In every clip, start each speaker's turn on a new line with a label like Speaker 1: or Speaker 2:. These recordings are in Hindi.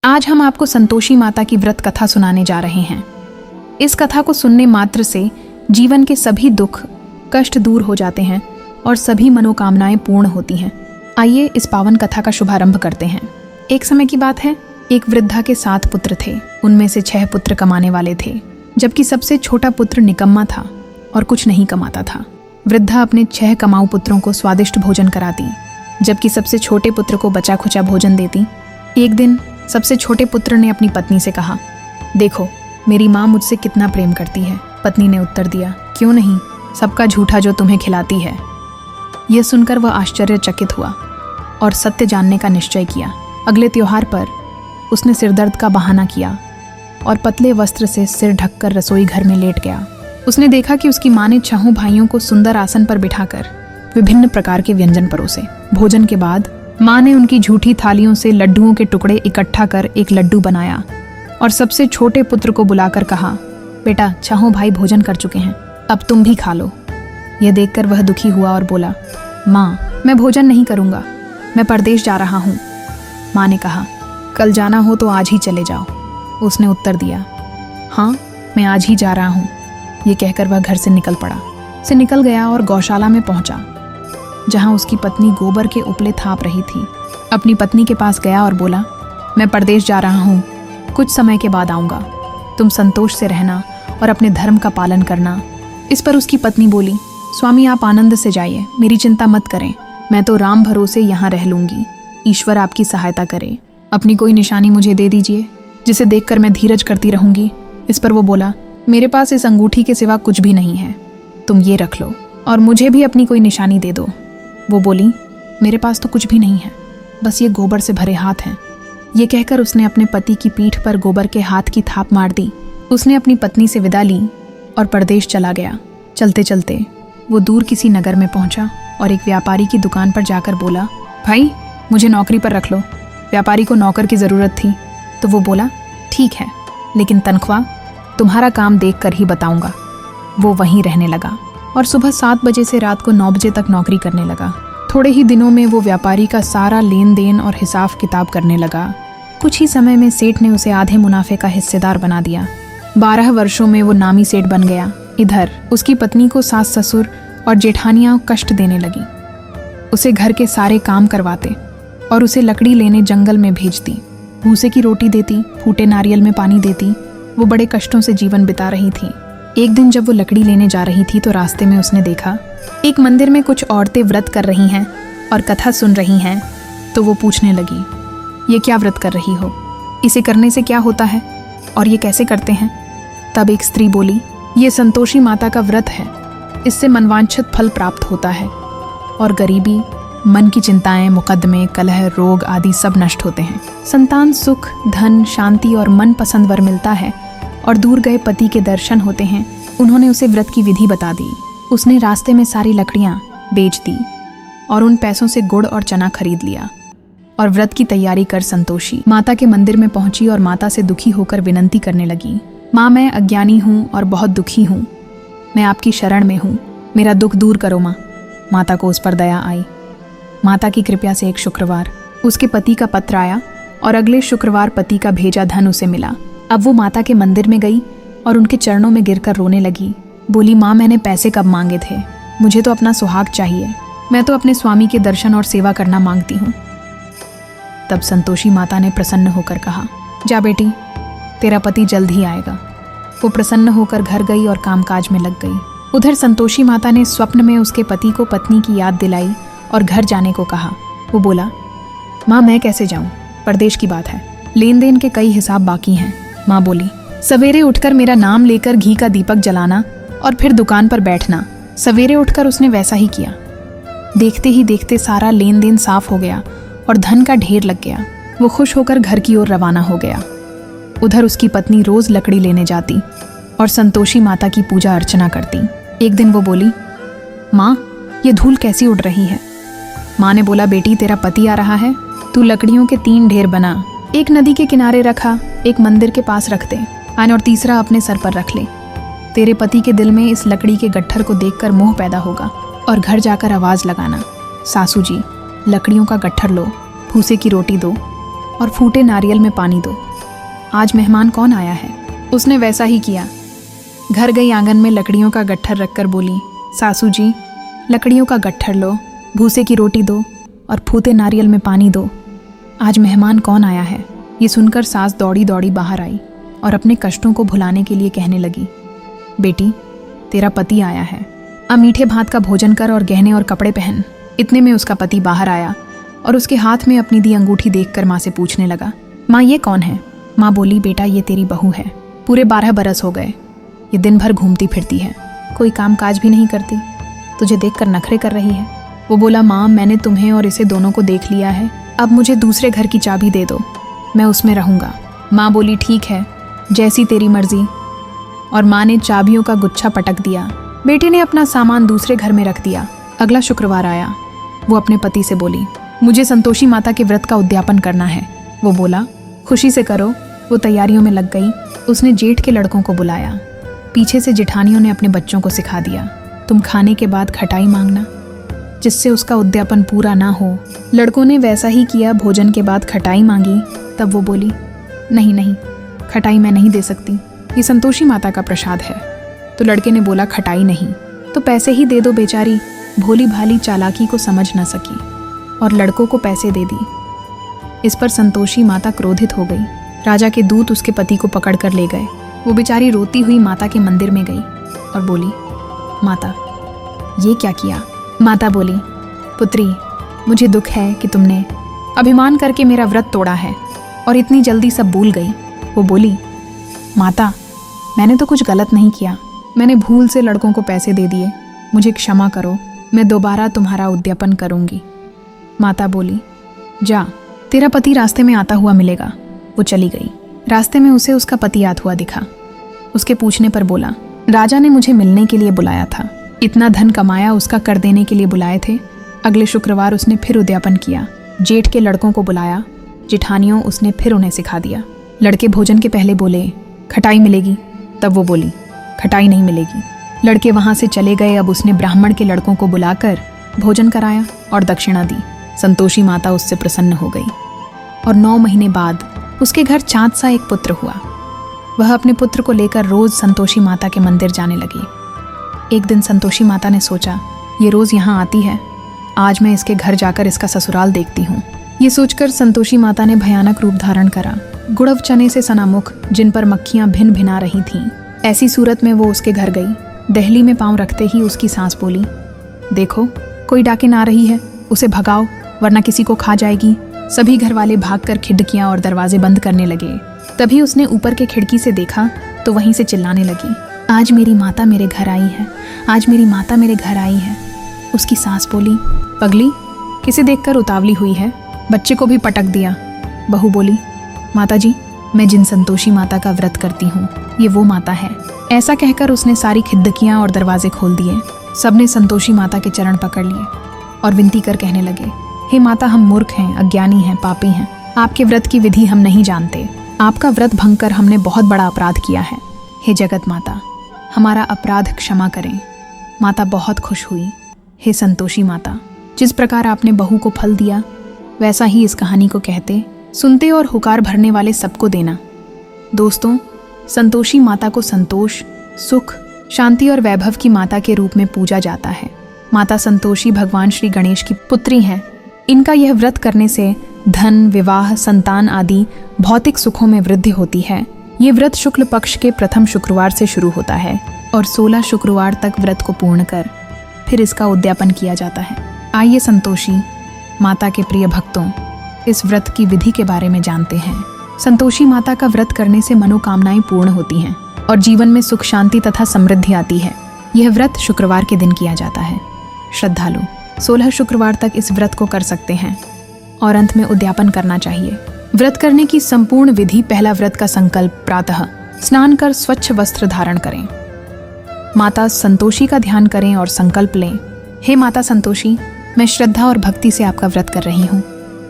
Speaker 1: आज हम आपको संतोषी माता की व्रत कथा सुनाने जा रहे हैं। इस कथा को सुनने मात्र से जीवन के सभी दुख कष्ट दूर हो जाते हैं और सभी मनोकामनाएं पूर्ण होती हैं। आइए इस पावन कथा का शुभारंभ करते हैं। एक समय की बात है, एक वृद्धा के 7 पुत्र थे। उनमें से 6 पुत्र कमाने वाले थे, जबकि सबसे छोटा पुत्र निकम्मा था और कुछ नहीं कमाता था। वृद्धा अपने 6 कमाऊ पुत्रों को स्वादिष्ट भोजन कराती, जबकि सबसे छोटे पुत्र को बचा खुचा भोजन देती। एक दिन सबसे छोटे पुत्र ने अपनी पत्नी से कहा, देखो मेरी माँ मुझसे कितना प्रेम करती है। पत्नी ने उत्तर दिया, क्यों नहीं, सबका झूठा जो तुम्हें खिलाती है। यह सुनकर वह आश्चर्यचकित हुआ और सत्य जानने का निश्चय किया। अगले त्योहार पर उसने सिरदर्द का बहाना किया और पतले वस्त्र से सिर ढककर रसोई घर में लेट गया। उसने देखा कि उसकी माँ ने 6 भाइयों को सुंदर आसन पर बिठाकर विभिन्न प्रकार के व्यंजन परोसे। भोजन के बाद माँ ने उनकी झूठी थालियों से लड्डुओं के टुकड़े इकट्ठा कर एक लड्डू बनाया और सबसे छोटे पुत्र को बुलाकर कहा, बेटा 6 भाई भोजन कर चुके हैं, अब तुम भी खा लो। यह देखकर वह दुखी हुआ और बोला, माँ मैं भोजन नहीं करूँगा, मैं परदेश जा रहा हूँ। माँ ने कहा, कल जाना हो तो आज ही चले जाओ। उसने उत्तर दिया, हाँ मैं आज ही जा रहा हूँ। ये कहकर वह घर से निकल पड़ा। से निकल गया और गौशाला में पहुंचा, जहां उसकी पत्नी गोबर के उपले थाप रही थी। अपनी पत्नी के पास गया और बोला, मैं परदेश जा रहा हूँ, कुछ समय के बाद आऊँगा, तुम संतोष से रहना और अपने धर्म का पालन करना। इस पर उसकी पत्नी बोली, स्वामी आप आनंद से जाइए, मेरी चिंता मत करें, मैं तो राम भरोसे यहाँ रह लूँगी, ईश्वर आपकी सहायता करे। अपनी कोई निशानी मुझे दे दीजिए, जिसे देखकर मैं धीरज करती रहूँगी। इस पर वो बोला, मेरे पास इस अंगूठी के सिवा कुछ भी नहीं है, तुम ये रख लो और मुझे भी अपनी कोई निशानी दे दो। वो बोली, मेरे पास तो कुछ भी नहीं है, बस ये गोबर से भरे हाथ हैं। ये कहकर उसने अपने पति की पीठ पर गोबर के हाथ की थाप मार दी। उसने अपनी पत्नी से विदा ली और परदेश चला गया। चलते चलते वो दूर किसी नगर में पहुंचा और एक व्यापारी की दुकान पर जाकर बोला, भाई मुझे नौकरी पर रख लो। व्यापारी को नौकर की ज़रूरत थी, तो वो बोला, ठीक है, लेकिन तनख्वाह तुम्हारा काम देख कर ही बताऊंगा। वो वहीं रहने लगा और सुबह 7 बजे से रात को 9 बजे तक नौकरी करने लगा। थोड़े ही दिनों में वो व्यापारी का सारा लेन देन और हिसाब किताब करने लगा। कुछ ही समय में सेठ ने उसे आधे मुनाफे का हिस्सेदार बना दिया। 12 वर्षों में वो नामी सेठ बन गया। इधर उसकी पत्नी को सास ससुर और जेठानियाँ कष्ट देने लगी। उसे घर के सारे काम करवाते और उसे लकड़ी लेने जंगल में भेजती, भूसे की रोटी देती, फूटे नारियल में पानी देती। वो बड़े कष्टों से जीवन बिता रही थी। एक दिन जब वो लकड़ी लेने जा रही थी तो रास्ते में उसने देखा एक मंदिर में कुछ औरतें व्रत कर रही हैं और कथा सुन रही हैं। तो वो पूछने लगी, ये क्या व्रत कर रही हो, इसे करने से क्या होता है और ये कैसे करते हैं। तब एक स्त्री बोली, ये संतोषी माता का व्रत है, इससे मनवांछित फल प्राप्त होता है और गरीबी, मन की चिंताएं, मुकदमे, कलह, रोग आदि सब नष्ट होते हैं। संतान सुख, धन, शांति और मन पसंद वर मिलता है और दूर गए पति के दर्शन होते हैं। उन्होंने उसे व्रत की विधि बता दी। उसने रास्ते में सारी लकड़ियाँ बेच दी और उन पैसों से गुड़ और चना खरीद लिया और व्रत की तैयारी कर संतोषी माता के मंदिर में पहुंची और माता से दुखी होकर विनंती करने लगी, माँ मैं अज्ञानी हूँ और बहुत दुखी हूँ, मैं आपकी शरण में हूँ, मेरा दुख दूर करो माँ। माता को उस पर दया आई। माता की कृपा से एक शुक्रवार उसके पति का पत्र आया और अगले शुक्रवार पति का भेजा धन उसे मिला। अब वो माता के मंदिर में गई और उनके चरणों में गिरकर रोने लगी। बोली, माँ मैंने पैसे कब मांगे थे, मुझे तो अपना सुहाग चाहिए, मैं तो अपने स्वामी के दर्शन और सेवा करना मांगती हूँ। तब संतोषी माता ने प्रसन्न होकर कहा, जा बेटी, तेरा पति जल्द ही आएगा। वो प्रसन्न होकर घर गई और कामकाज में लग गई। उधर संतोषी माता ने स्वप्न में उसके पति को पत्नी की याद दिलाई और घर जाने को कहा। वो बोला, माँ मैं कैसे जाऊँ, परदेश की बात है, लेन देन के कई हिसाब बाकी हैं। माँ बोली, सवेरे उठकर मेरा नाम लेकर घी का दीपक जलाना और फिर दुकान पर बैठना। सवेरे उठकर उसने वैसा ही किया। देखते ही देखते सारा लेन देन साफ हो गया और धन का ढेर लग गया। वो खुश होकर घर की ओर रवाना हो गया। उधर उसकी पत्नी रोज लकड़ी लेने जाती और संतोषी माता की पूजा अर्चना करती। एक दिन वो बोली, माँ ये धूल कैसी उड़ रही है। माँ ने बोला, बेटी तेरा पति आ रहा है, तू लकड़ियों के 3 ढेर बना, एक नदी के किनारे रखा, एक मंदिर के पास रख दे और तीसरा अपने सर पर रख ले। तेरे पति के दिल में इस लकड़ी के गट्ठर को देखकर मोह पैदा होगा और घर जाकर आवाज़ लगाना, सासू जी लकड़ियों का गट्ठर लो, भूसे की रोटी दो और फूटे नारियल में पानी दो। आज मेहमान कौन आया है? उसने वैसा ही किया। घर गई, आंगन में लकड़ियों का गट्ठर रखकर बोली, सासू जी, लकड़ियों का गट्ठर लो, भूसे की रोटी दो और फूटे नारियल में पानी दो। आज मेहमान कौन आया है? ये सुनकर सास दौड़ी दौड़ी बाहर आई और अपने कष्टों को भुलाने के लिए कहने लगी, बेटी, तेरा पति आया है, अब मीठे भात का भोजन कर और गहने और कपड़े पहन। इतने में उसका पति बाहर आया और उसके हाथ में अपनी दी अंगूठी देखकर माँ से पूछने लगा, माँ ये कौन है? माँ बोली, बेटा ये तेरी बहू है, पूरे 12 बरस हो गए, ये दिन भर घूमती फिरती है, कोई काम काज भी नहीं करती, तुझे देखकर नखरे कर रही है। वो बोला, माँ मैंने तुम्हें और इसे दोनों को देख लिया है, अब मुझे दूसरे घर की चाबी दे दो, मैं उसमें रहूँगा। माँ बोली, ठीक है, जैसी तेरी मर्जी। और माँ ने चाबियों का गुच्छा पटक दिया। बेटे ने अपना सामान दूसरे घर में रख दिया। अगला शुक्रवार आया। वो अपने पति से बोली, मुझे संतोषी माता के व्रत का उद्यापन करना है। वो बोला, खुशी से करो। वो तैयारियों में लग गई। उसने जेठ के लड़कों को बुलाया। पीछे से जेठानियों ने अपने बच्चों को सिखा दिया, तुम खाने के बाद खटाई मांगना, जिससे उसका उद्यापन पूरा ना हो। लड़कों ने वैसा ही किया। भोजन के बाद खटाई मांगी। तब वो बोली, नहीं नहीं, खटाई मैं नहीं दे सकती, ये संतोषी माता का प्रसाद है। तो लड़के ने बोला, खटाई नहीं तो पैसे ही दे दो। बेचारी भोली भाली चालाकी को समझ न सकी और लड़कों को पैसे दे दी। इस पर संतोषी माता क्रोधित हो गई। राजा के दूत उसके पति को पकड़ कर ले गए। वो बेचारी रोती हुई माता के मंदिर में गई और बोली, माता ये क्या किया? माता बोली, पुत्री, मुझे दुख है कि तुमने अभिमान करके मेरा व्रत तोड़ा है और इतनी जल्दी सब भूल गई। वो बोली, माता मैंने तो कुछ गलत नहीं किया, मैंने भूल से लड़कों को पैसे दे दिए, मुझे क्षमा करो, मैं दोबारा तुम्हारा उद्यापन करूंगी। माता बोली, जा, तेरा पति रास्ते में आता हुआ मिलेगा। वो चली गई। रास्ते में उसे उसका पति याद हुआ दिखा। उसके पूछने पर बोला, राजा ने मुझे मिलने के लिए बुलाया था, इतना धन कमाया उसका कर देने के लिए बुलाए थे। अगले शुक्रवार उसने फिर उद्यापन किया। जेठ के लड़कों को बुलाया। जेठानियों उसने फिर उन्हें सिखा दिया। लड़के भोजन के पहले बोले, खटाई मिलेगी। तब वो बोली, खटाई नहीं मिलेगी। लड़के वहां से चले गए। अब उसने ब्राह्मण के लड़कों को बुलाकर भोजन कराया और दक्षिणा दी। संतोषी माता उससे प्रसन्न हो गई और 9 महीने बाद उसके घर चाँद सा एक पुत्र हुआ। वह अपने पुत्र को लेकर रोज संतोषी माता के मंदिर जाने लगी। एक दिन संतोषी माता ने सोचा, ये रोज यहाँ आती है, आज मैं इसके घर जाकर इसका ससुराल देखती हूँ। ये सोचकर संतोषी माता ने भयानक रूप धारण करा। गुड़व चने से सना मुख, जिन पर मक्खियां भिन भिना रही थीं। ऐसी सूरत में वो उसके घर गई। दहली में पांव रखते ही उसकी सास बोली, देखो कोई डाकिन आ रही है, उसे भगाओ वरना किसी को खा जाएगी। सभी घर वाले भागकर खिड़कियां और दरवाजे बंद करने लगे। तभी उसने ऊपर के खिड़की से देखा तो वहीं से चिल्लाने लगी, आज मेरी माता मेरे घर आई है, आज मेरी माता मेरे घर आई है। उसकी सास बोली, पगली, किसे देखकर उतावली हुई है? बच्चे को भी पटक दिया। बहू बोली, माता जी, मैं जिन संतोषी माता का व्रत करती हूँ, ये वो माता है। ऐसा कहकर उसने सारी खिड़कियां और दरवाजे खोल दिए। सबने संतोषी माता के चरण पकड़ लिए और विनती कर कहने लगे, हे माता, हम मूर्ख हैं, अज्ञानी हैं, पापी हैं, आपके व्रत की विधि हम नहीं जानते। आपका व्रत भंग कर हमने बहुत बड़ा अपराध किया है। हे जगत माता, हमारा अपराध क्षमा करें। माता बहुत खुश हुई। हे संतोषी माता, जिस प्रकार आपने बहू को फल दिया, वैसा ही इस कहानी को कहते, सुनते और हुकार भरने वाले सबको देना। दोस्तों, संतोषी माता को संतोष, सुख, शांति और वैभव की माता के रूप में पूजा जाता है। माता संतोषी भगवान श्री गणेश की पुत्री हैं। इनका यह व्रत करने से धन, विवाह, संतान आदि भौतिक सुखों में वृद्धि होती है। ये व्रत शुक्ल पक्ष के प्रथम शुक्रवार से शुरू होता है और 16 शुक्रवार तक व्रत को पूर्ण कर फिर इसका उद्यापन किया जाता है। आइए संतोषी माता के प्रिय भक्तों, इस व्रत की विधि के बारे में जानते हैं। संतोषी माता का व्रत करने से मनोकामनाएं पूर्ण होती हैं और जीवन में सुख, शांति तथा समृद्धि आती है। यह व्रत शुक्रवार के दिन किया जाता है। श्रद्धालु 16 शुक्रवार तक इस व्रत को कर सकते हैं और अंत में उद्यापन करना चाहिए। व्रत करने की संपूर्ण विधि। पहला व्रत का संकल्प, प्रातः स्नान कर स्वच्छ वस्त्र धारण करें। माता संतोषी का ध्यान करें और संकल्प लें, हे माता संतोषी, मैं श्रद्धा और भक्ति से आपका व्रत कर रही हूँ,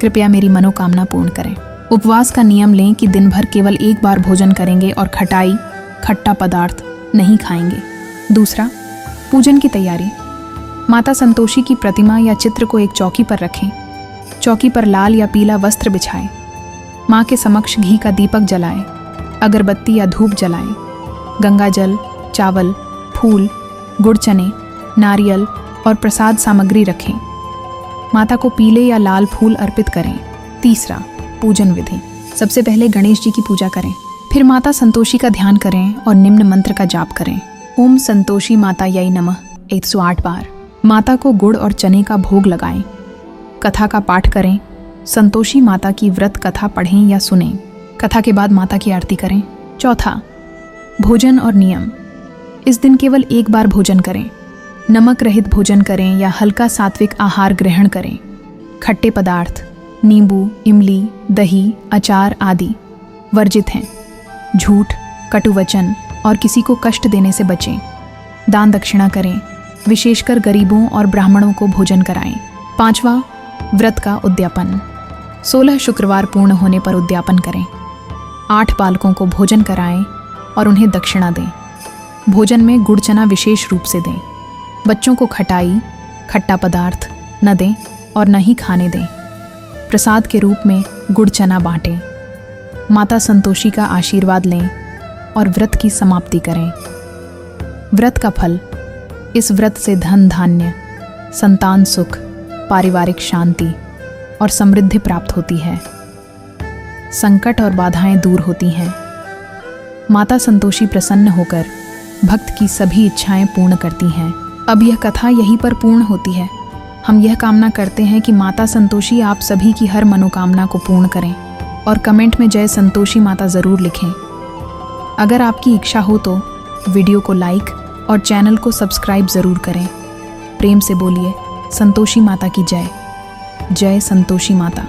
Speaker 1: कृपया मेरी मनोकामना पूर्ण करें। उपवास का नियम लें कि दिन भर केवल एक बार भोजन करेंगे और खटाई, खट्टा पदार्थ नहीं खाएंगे। दूसरा, पूजन की तैयारी। माता संतोषी की प्रतिमा या चित्र को एक चौकी पर रखें। चौकी पर लाल या पीला वस्त्र बिछाएं। माँ के समक्ष घी का दीपक जलाएं, अगरबत्ती या धूप जलाएं, गंगा जल, चावल, फूल, गुड़ चने, नारियल और प्रसाद सामग्री रखें। माता को पीले या लाल फूल अर्पित करें। तीसरा, पूजन विधि। सबसे पहले गणेश जी की पूजा करें, फिर माता संतोषी का ध्यान करें और निम्न मंत्र का जाप करें। ओम संतोषी मातायै नमः 108 बार। माता को गुड़ और चने का भोग लगाएं। कथा का पाठ करें। संतोषी माता की व्रत कथा पढ़ें या सुनें। कथा के बाद माता की आरती करें। चौथा, भोजन और नियम। इस दिन केवल एक बार भोजन करें। नमक रहित भोजन करें या हल्का सात्विक आहार ग्रहण करें। खट्टे पदार्थ, नींबू, इमली, दही, अचार आदि वर्जित हैं। झूठ, कटुवचन और किसी को कष्ट देने से बचें। दान दक्षिणा करें, विशेषकर गरीबों और ब्राह्मणों को भोजन कराएं। पांचवा, व्रत का उद्यापन। 16 शुक्रवार पूर्ण होने पर उद्यापन करें। 8 बालकों को भोजन कराएं और उन्हें दक्षिणा दें। भोजन में गुड़ चना विशेष रूप से दें। बच्चों को खटाई, खट्टा पदार्थ न दें और न ही खाने दें। प्रसाद के रूप में गुड़ चना बांटें। माता संतोषी का आशीर्वाद लें और व्रत की समाप्ति करें। व्रत का फल। इस व्रत से धन धान्य, संतान सुख, पारिवारिक शांति और समृद्धि प्राप्त होती है। संकट और बाधाएं दूर होती हैं। माता संतोषी प्रसन्न होकर भक्त की सभी इच्छाएं पूर्ण करती हैं। अब यह कथा यहीं पर पूर्ण होती है। हम यह कामना करते हैं कि माता संतोषी आप सभी की हर मनोकामना को पूर्ण करें और कमेंट में जय संतोषी माता ज़रूर लिखें। अगर आपकी इच्छा हो तो वीडियो को लाइक और चैनल को सब्सक्राइब ज़रूर करें। प्रेम से बोलिए संतोषी माता की जय। जय संतोषी माता।